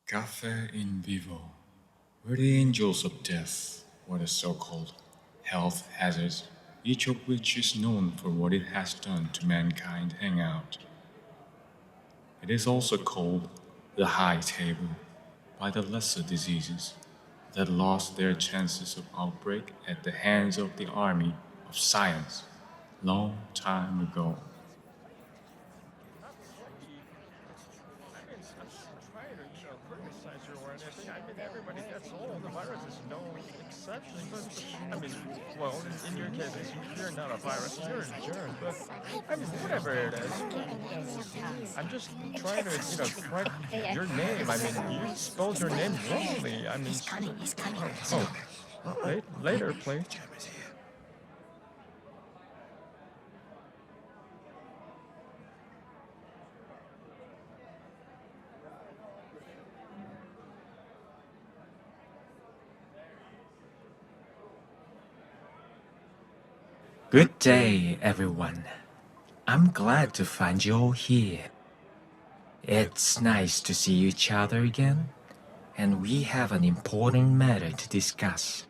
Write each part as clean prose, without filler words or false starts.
Cafe Invivo, where the angels of death, or the so-called health hazards, each of which is known for what it has done to mankind, hang out. It is also called the high table by the lesser diseases that lost their chances of outbreak at the hands of the army of science long time ago. Everybody gets old. The virus is no exception. But, well, in your case, you're not a virus, you're a germ. But, whatever it is. I'm just trying to, correct your name. You spelled your name wrongly. He's coming. Oh, later, please. Good day, everyone. I'm glad to find you all here. It's nice to see each other again, and we have an important matter to discuss.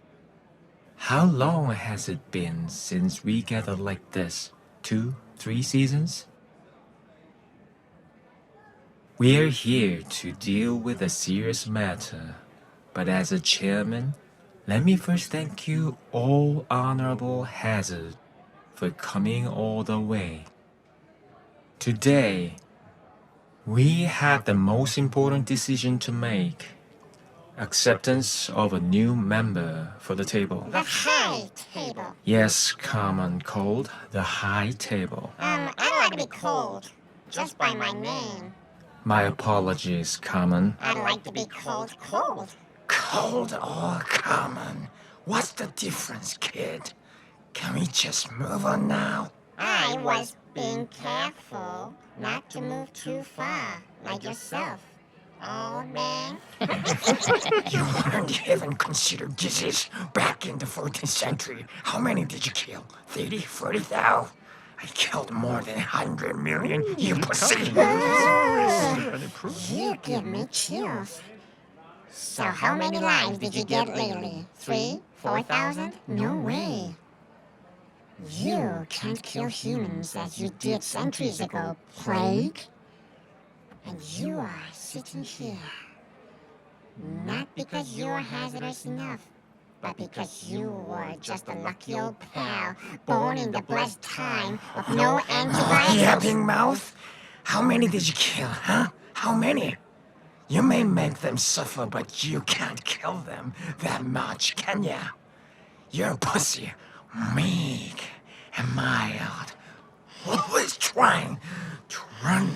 How long has it been since we gathered like this? 2, 3 seasons? We're here to deal with a serious matter, but as a chairman, let me first thank you, all honorable hazards, for coming all the way. Today, we have the most important decision to make. Acceptance of a new member for the table. The high table. Yes, common cold, the high table. I don't like to be called just by my name. My apologies, common. I'd like to be called cold. Cold or common? What's the difference, kid? Can we just move on now? I was being careful not to move too far, like yourself, old man. You weren't even considered disease back in the 14th century. How many did you kill? 30, 40,000? I killed more than 100 million, you pussy! You give me chills. So how many lives did you get lately? 3, 4,000? No way. You can't kill humans as you did centuries ago, Plague. And you are sitting here. Not because you're hazardous enough, but because you were just a lucky old pal, born in the blessed time of no antibiotics. Yapping mouth? How many did you kill, huh? How many? You may make them suffer, but you can't kill them that much, can ya? You're a pussy, meek, and mild, always trying to run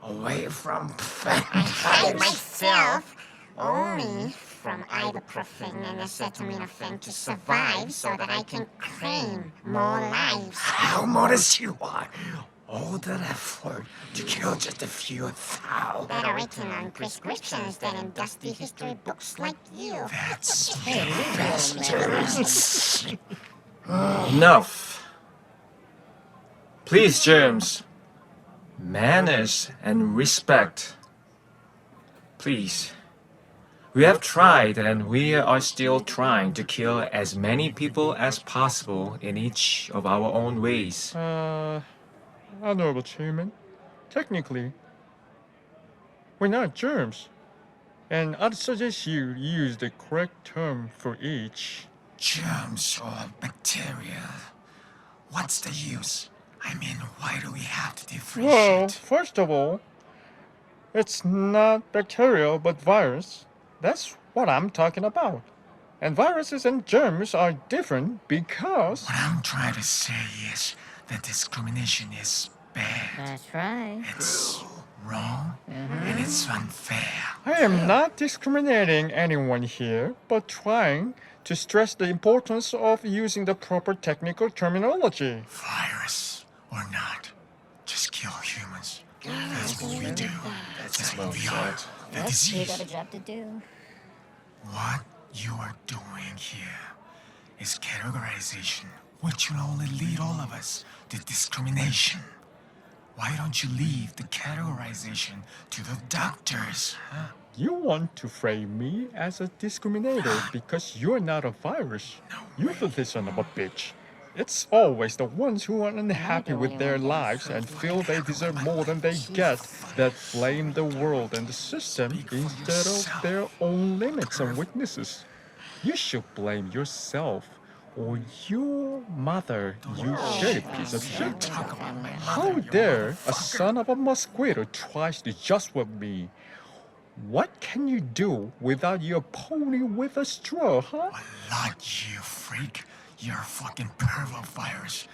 away from I hide myself only from ibuprofen and acetaminophen to survive so that I can claim more lives. How modest you are! All that effort to kill just a few thousand. That are written on prescriptions that in dusty history books like you. That's bastards. Enough! Please, germs. Manners and respect. Please. We have tried and we are still trying to kill as many people as possible in each of our own ways. Honorable Chairman, technically, we're not germs. And I'd suggest you use the correct term for each. Germs or bacteria? What's the use? Why do we have to differentiate? Well, first of all, it's not bacterial but virus. That's what I'm talking about. And viruses and germs are different because... What I'm trying to say is that discrimination is bad. That's right. It's wrong and it's unfair. I am not discriminating anyone here, but trying to stress the importance of using the proper technical terminology. Virus or not, just kill humans. That's what we do. That's what we are. The You disease. got a job to do. What you are doing here is categorization, which will only lead all of us to discrimination. Why don't you leave the categorization to the doctors, huh? You want to frame me as a discriminator because you're not a virus. You filthy son of a bitch. It's always the ones who are unhappy with their lives and feel they deserve more than they get that blame the world and the system instead of their own limits and weaknesses. You should blame yourself or your mother, you shitty piece of shit. How dare a son of a mosquito tries to just with me? What can you do without your pony with a straw, huh? Not you, freak. You're a fucking pervert virus.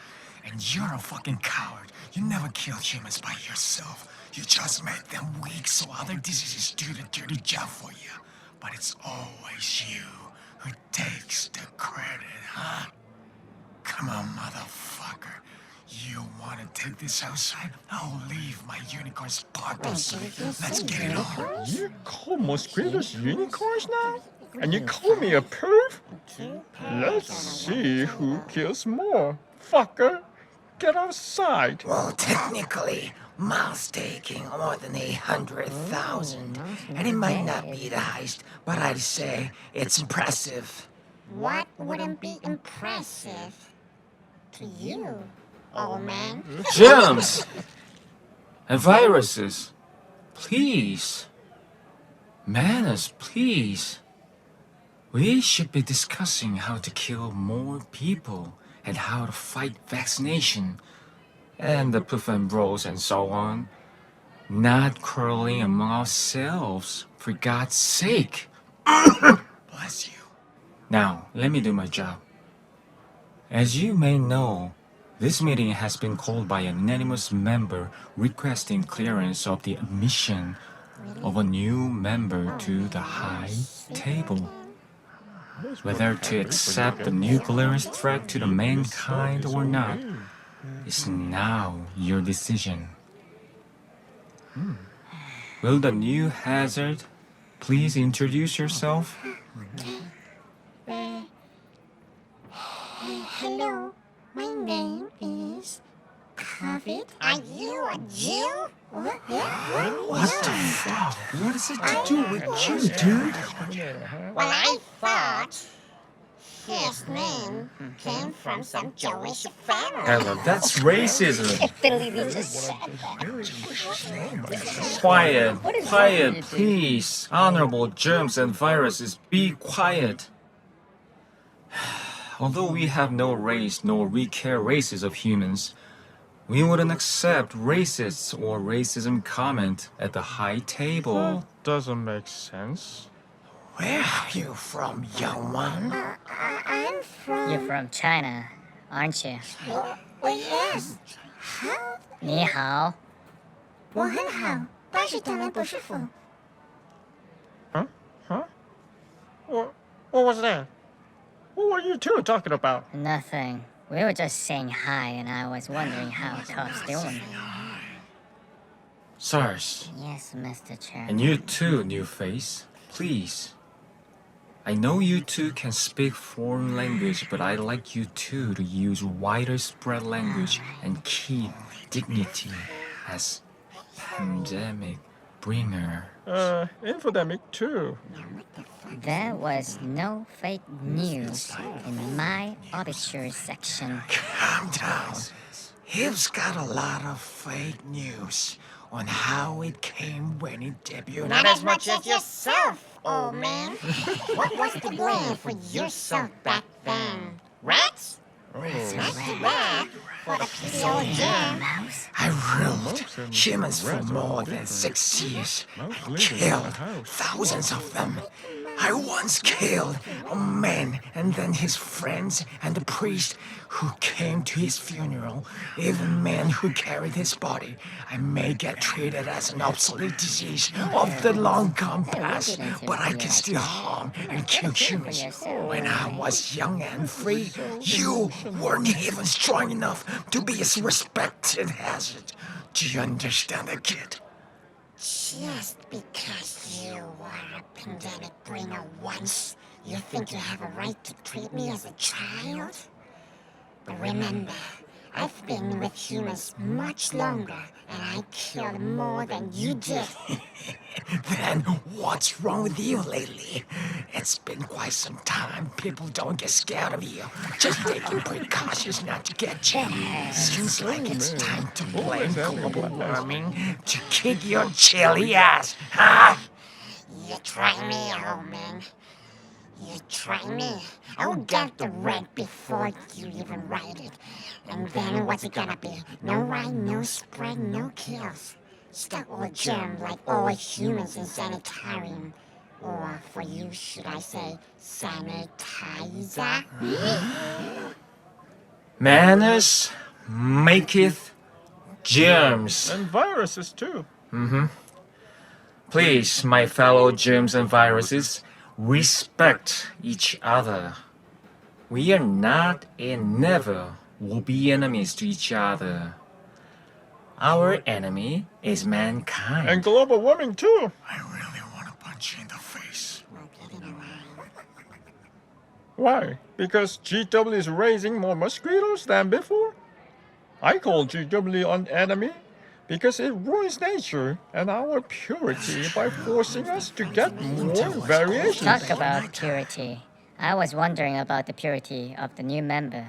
And you're a fucking coward. You never killed humans by yourself. You just made them weak so other diseases do the dirty job for you. But it's always you who takes the credit, huh? Come on, motherfucker. You want to take this outside? I'll leave my unicorn sparkles. Let's get it on. You call mosquitoes unicorns now? And you call me a perv? Let's see who kills more. Fucker, get outside. Well, technically, Miles taking more than 800,000. And it might not be the highest, but I'd say it's impressive. What wouldn't be impressive to you, old man? Germs and viruses, please. Manners, please. We should be discussing how to kill more people and how to fight vaccination and the prevent bros and so on. Not quarreling among ourselves, for God's sake. Bless you. Now, let me do my job. As you may know, this meeting has been called by an anonymous member requesting clearance of the admission of a new member to the high table. Whether to accept the new clearance threat to the mankind or not is now your decision. Will the new hazard please introduce yourself? Hello, my name is COVID. Are you a Jew? What the fuck? What is it to do with you, dude? Well, I thought his name came from some Jewish family. Ella, that's racism. Quiet, please. Honorable germs and viruses, be quiet. Although we have no race nor we care races of humans, we wouldn't accept racists or racism comment at the high table. Doesn't make sense. Where are you from, young one? I'm from... You're from China, aren't you? Oh, yes. How? 你好,我很好，但是当然不是福。 Huh? What was that? What were you two talking about? nothing. We were just saying hi, and I was wondering how Top's doing. SARS, Yes, Mr. Chair. and you too, new face, please. I know you two can speak foreign language, but I'd like you two to use wider spread language and keep dignity as pandemic bringer. Infodemic too. There was no fake news in my obituary section. Calm down. He's got a lot of fake news on how it came when it debuted. Not as much as yourself, old man. What was the blame for yourself back then? Rats? That's too bad for the PCO jam. I ruled humans for more than 6 years and killed thousands of them. I once killed a man and then his friends and the priest who came to his funeral, even men who carried his body. I may get treated as an obsolete disease of the long gone past, but I can still harm and kill humans. When I was young and free, you weren't even strong enough to be a respected hazard. Do you understand that, kid? Just because you were a pandemic bringer once, you think you have a right to treat me as a child? But remember, I've been with humans much longer, and I killed more than you did. Then what's wrong with you lately? It's been quite some time. People don't get scared of you. Just taking precautions not to get you. Seems like it's time to blame global warming to kick your chilly ass, huh? You try me, old man. You try me. I will get the red before you even write it. And then what's it gonna be? No write, no spread, no kills. Stuck all germ like all humans in sanitarium. Or for you, should I say, sanitizer? Manners maketh germs. And viruses too. Please, my fellow germs and viruses, respect each other. We are not and never will be enemies to each other. Our enemy is mankind. And global warming too. I really want to punch you in the face. Why? Because GW is raising more mosquitoes than before? I call GW an enemy because it ruins nature and our purity by forcing us to get more variations. Talk about purity. I was wondering about the purity of the new member.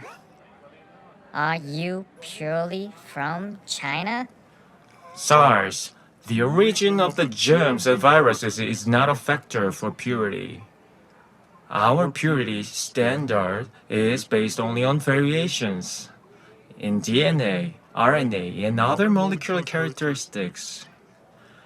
Are you purely from China? SARS, the origin of the germs and viruses, is not a factor for purity. Our purity standard is based only on variations in DNA, RNA, and other molecular characteristics,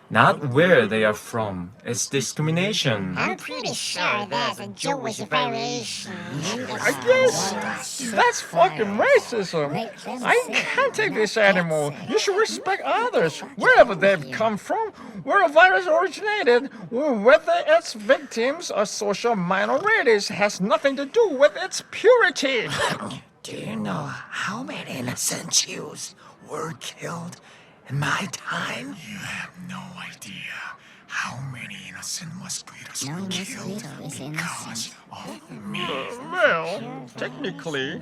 not where they are from. It's discrimination. I'm pretty sure there's a Jewish variation. I guess that's fucking racism. I can't take this anymore. You should respect others, wherever they've come from, where a virus originated, or whether its victims are social minorities has nothing to do with its purity. Do you know how many innocent Jews were killed in my time? You have no idea how many innocent mosquitoes No were killed mosquito is innocent. of me. Well, technically,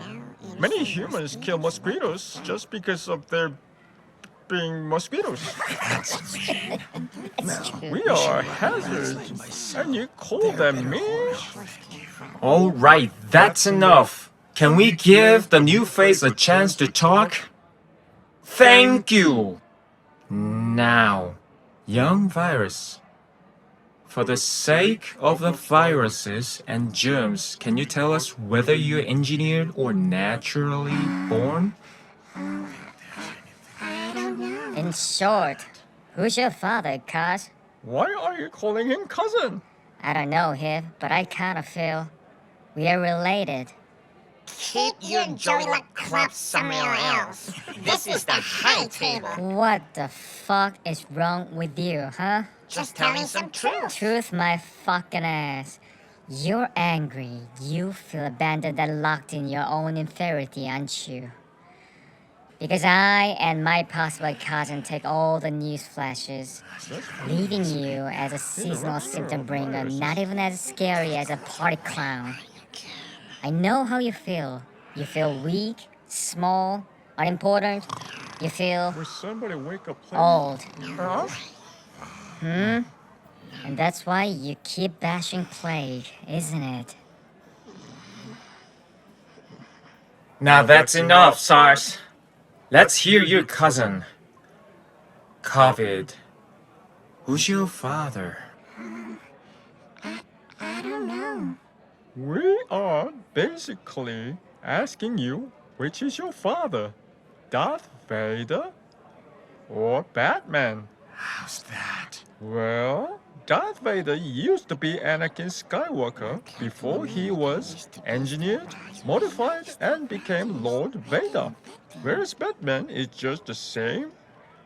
many humans kill mosquitoes just because of their being mosquitoes. That's me. We are hazards, and you call them me? All right, that's enough. Can we give the new face a chance to talk? Thank you. Now, young virus, for the sake of the viruses and germs, can you tell us whether you're engineered or naturally born? In short, who's your father, cuz? Why are you calling him cousin? I don't know, Hiv, but I kinda feel we are related. Keep your Joey like club somewhere else. This is the high table. What the fuck is wrong with you, huh? Just telling some truth. Truth my fucking ass. You're angry. You feel abandoned and locked in your own inferiority, aren't you? Because I and my possible cousin take all the news flashes, leaving you as a seasonal symptom bringer, not even as scary as a party clown. I know how you feel. You feel weak, small, unimportant. You feel Will somebody wake up, please? old. Huh? And that's why you keep bashing Plague, isn't it? Now that's enough, SARS. Let's hear your cousin. COVID. Who's your father? I don't know. We are basically asking you which is your father, Darth Vader or Batman? How's that? Well, Darth Vader used to be Anakin Skywalker before he was engineered, modified, and became Lord Vader. Whereas Batman is just the same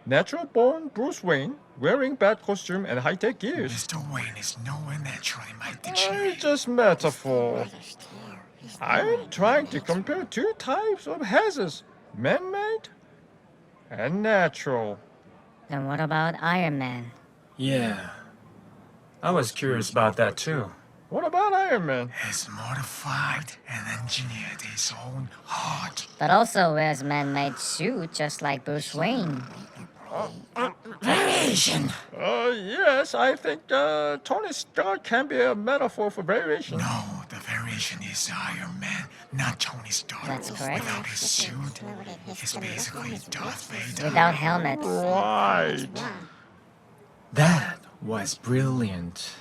natural-born Bruce Wayne wearing bat costume and high-tech gears. Mr. Wayne is nowhere natural in my It's dictionary. just metaphor. I'm trying to compare two types of hazards, man-made and natural. Then what about Iron Man? Yeah, I was curious about that too. What about Iron Man? Has modified and engineered his own heart. But also wears man-made suit just like Bruce Wayne. Variation. Yes, I think Tony Stark can be a metaphor for variation. No, the variation is Iron Man, not Tony Stark. That's correct. Without his suit, he's basically Darth Vader. Without helmets. Right. That was brilliant.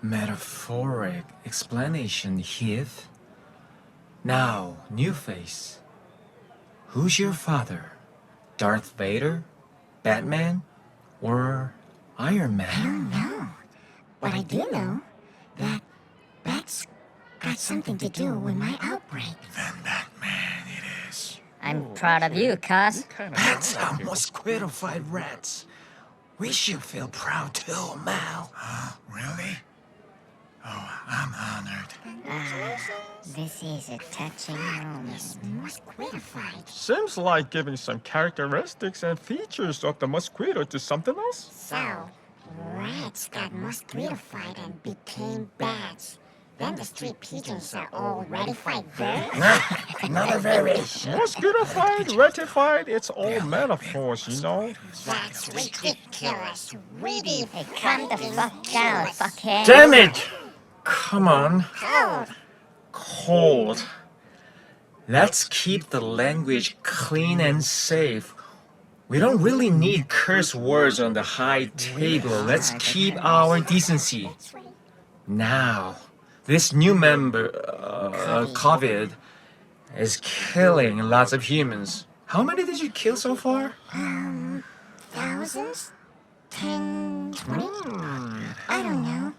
Metaphoric explanation, Heath. Now, new face. Who's your father? Darth Vader? Batman? Or Iron Man? No. But I do know that that's got something to do with my outbreak. Then Batman it is. I'm proud of you, cuz. Bats are mosquito-fied rats. We should feel proud too, Mal. Really? Oh, I'm honored. This is a touching moment. Mosquito-fied. Seems like giving some characteristics and features of the mosquito to something else. So, rats got mosquito-fied and became bats. Then the street pigeons are all ratified birds. Another variation. Mosquito-fied, ratified, it's all metaphors, you know? That's ridiculous. Really Hey, calm the fuck down, fuckhead. Damn it! Come on. cold. Cold. Let's keep the language clean and safe. We don't really need curse words on the high table. Let's keep our decency. Now, this new member, COVID, is killing lots of humans. How many did you kill so far? Thousands? 10, 20? I don't know.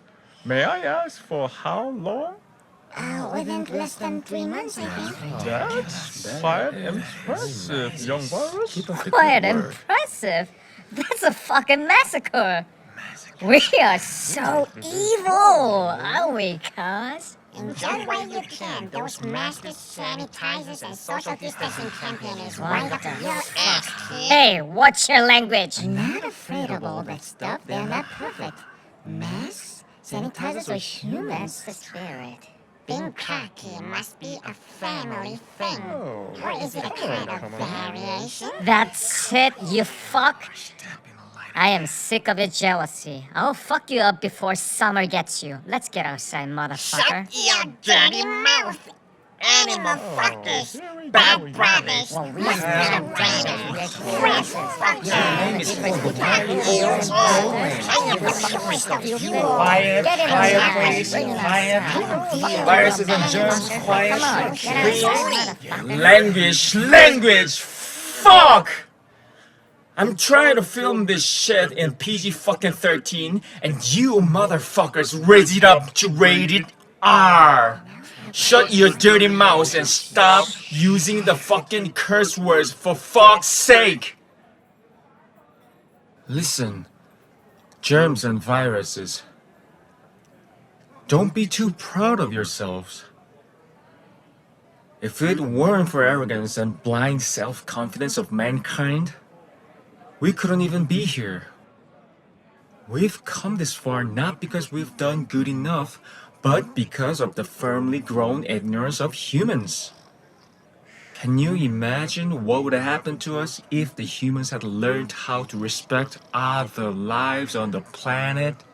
May I ask for how long? Within less than 3 months, I think. That's quite impressive, young virus. Quite impressive. That's a fucking massacre. We are so evil, aren't we, cuz? Enjoy while you can. Those masks, sanitizers, and social distancing campaigners right up your ass, kid. Hey, watch your language. I'm not afraid of all that stuff. They're not perfect. Masks, sanitizers, or humans. That's the spirit. Being cocky must be a family thing. Or is it a kind of variation? That's it, you fuck. I am sick of your jealousy. I'll fuck you up before summer gets you. Let's get outside, motherfucker. Shut your dirty mouth! Animal fuckers! Bad brothers! Mosquito raiders! Fresh Quiet, quiet, please. Quiet. Viruses and germs, quiet. Please. Language. Fuck! I'm trying to film this shit in PG fucking 13, and you motherfuckers raise it up to rated R. Shut your dirty mouths and stop using the fucking curse words for fuck's sake. Listen, germs and viruses. Don't be too proud of yourselves. If it weren't for arrogance and blind self-confidence of mankind, we couldn't even be here. We've come this far not because we've done good enough, but because of the firmly grown ignorance of humans. Can you imagine what would have happened to us if the humans had learned how to respect other lives on the planet?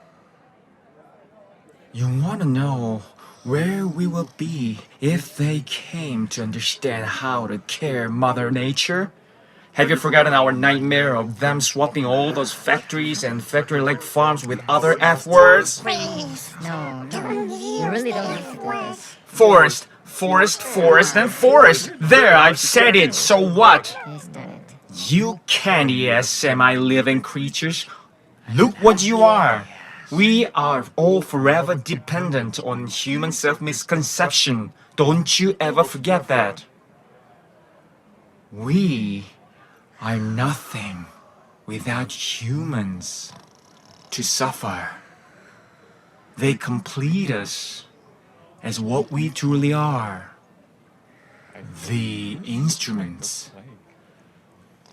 You want to know where we will be if they came to understand how to care Mother Nature? Have you forgotten our nightmare of them swapping all those factories and factory-like farms with other F words? Please, No, don't you really use don't these need to do words. this. Forest, and forest. There, I've said it, so what? He's done it. You candy-ass semi-living creatures. Look what you are. We are all forever dependent on human self-misconception. Don't you ever forget that. We are nothing without humans to suffer. They complete us as what we truly are. The instruments.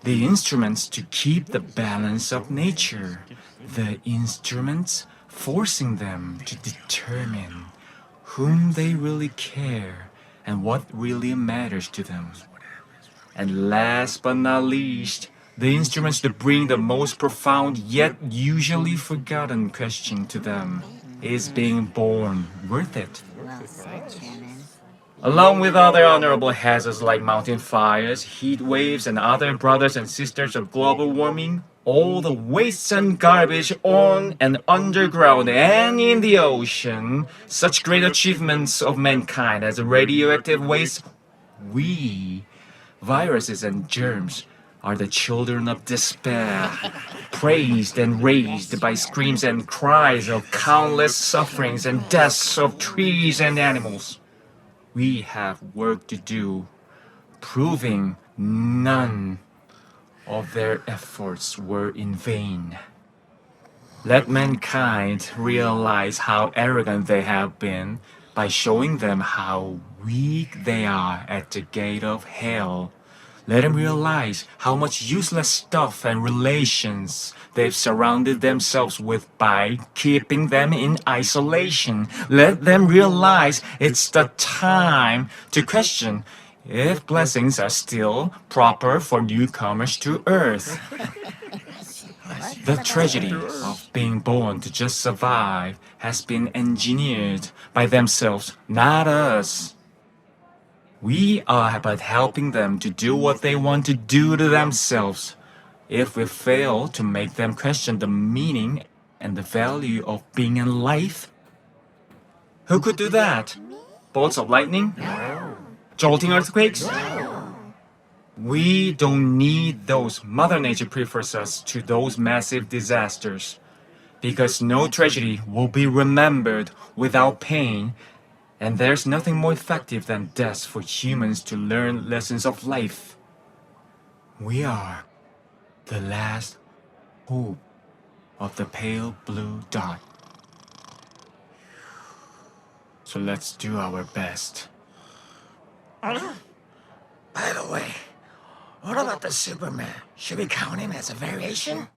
The instruments to keep the balance of nature. The instruments forcing them to determine whom they really care and what really matters to them. And last but not least, the instruments that bring the most profound yet usually forgotten question to them. Is being born worth it? Well said, Chairman. Along with other honorable hazards like mountain fires, heat waves, and other brothers and sisters of global warming, all the wastes and garbage on and underground and in the ocean, such great achievements of mankind as radioactive waste, we, viruses and germs, are the children of despair, praised and raised by screams and cries of countless sufferings and deaths of trees and animals. We have work to do, proving none of their efforts were in vain. Let mankind realize how arrogant they have been by showing them how weak they are at the gate of hell. Let them realize how much useless stuff and relations they've surrounded themselves with by keeping them in isolation. Let them realize it's the time to question if blessings are still proper for newcomers to earth. The tragedy of being born to just survive has been engineered by themselves, not us. We are but helping them to do what they want to do to themselves. If we fail to make them question the meaning and the value of being in life, who could do that? Bolts of lightning? Jolting earthquakes? We don't need those. Mother Nature prefers us to those massive disasters. Because no tragedy will be remembered without pain. And there's nothing more effective than death for humans to learn lessons of life. We are the last hope of the pale blue dot. So let's do our best. By the way, what about the Superman? Should we count him as a variation?